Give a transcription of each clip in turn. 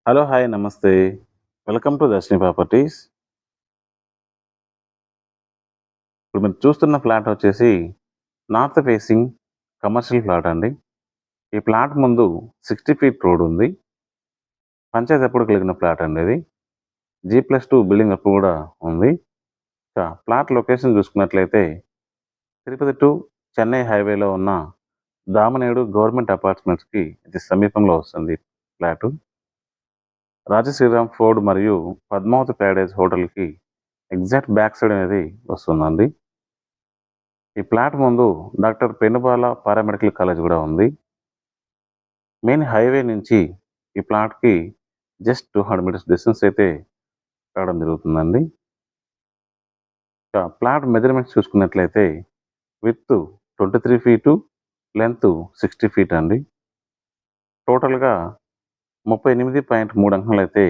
Hello! Hi! నమస్తే. Welcome to Darshini properties. ఇప్పుడు మీరు చూస్తున్న ఫ్లాట్ వచ్చేసి నార్త్ ఫేసింగ్ కమర్షియల్ ఫ్లాట్ అండి. ఈ ఫ్లాట్ ముందు 60 ఫీట్ రోడ్ ఉంది. పంచాయతీ అప్రూవల్ కలిగిన ఫ్లాట్ అండి ఇది. G+2 బిల్డింగ్ అప్రూవ్ కూడా ఉంది. ఇక ఫ్లాట్ లొకేషన్ చూసుకున్నట్లయితే తిరుపతి టు చెన్నై హైవేలో ఉన్న దామనేడు గవర్నమెంట్ అపార్ట్మెంట్స్‌కి ఇది సమీపంలో వస్తుంది ఫ్లాటు. రాజశ్రీరామ్ ఫోర్డ్ మరియు పద్మావతి ప్యారడైజ్ హోటల్‌కి ఎగ్జాక్ట్ బ్యాక్ సైడ్ అనేది వస్తుందండి. ఈ ప్లాట్ ముందు డాక్టర్ పెనుబాల పారామెడికల్ కాలేజ్ కూడా ఉంది. మెయిన్ హైవే నుంచి ఈ ప్లాట్‌కి జస్ట్ 200 మీటర్స్ డిస్టెన్స్ అయితే రావడం జరుగుతుందండి. ఇక ప్లాట్ మెజర్‌మెంట్స్ చూసుకున్నట్లయితే విడ్త్ 23 ఫీటు, లెంగ్త్ 60 ఫీట్ అండి. టోటల్‌గా 38.3 అంకణాలైతే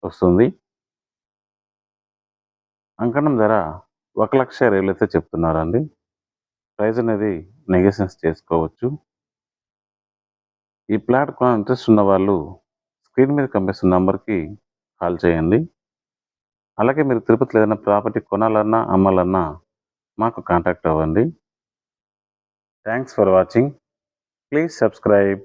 వస్తుంది. అంకణం ధర 1,20,000 అయితే చెప్తున్నారండి. ప్రైస్ అనేది నెగోషియేషన్స్ చేసుకోవచ్చు. ఈ ప్లాట్ కొనాలని ఇంట్రెస్ట్ ఉన్నవాళ్ళు స్క్రీన్ మీద కనిపిస్తున్న నంబర్‌కి కాల్ చేయండి. అలాగే మీరు తిరుపతిలో ఏదైనా ప్రాపర్టీ కొనాలన్నా, అమ్మాలన్నా మాకు కాంటాక్ట్ అవ్వండి. Thanks for watching. Please subscribe.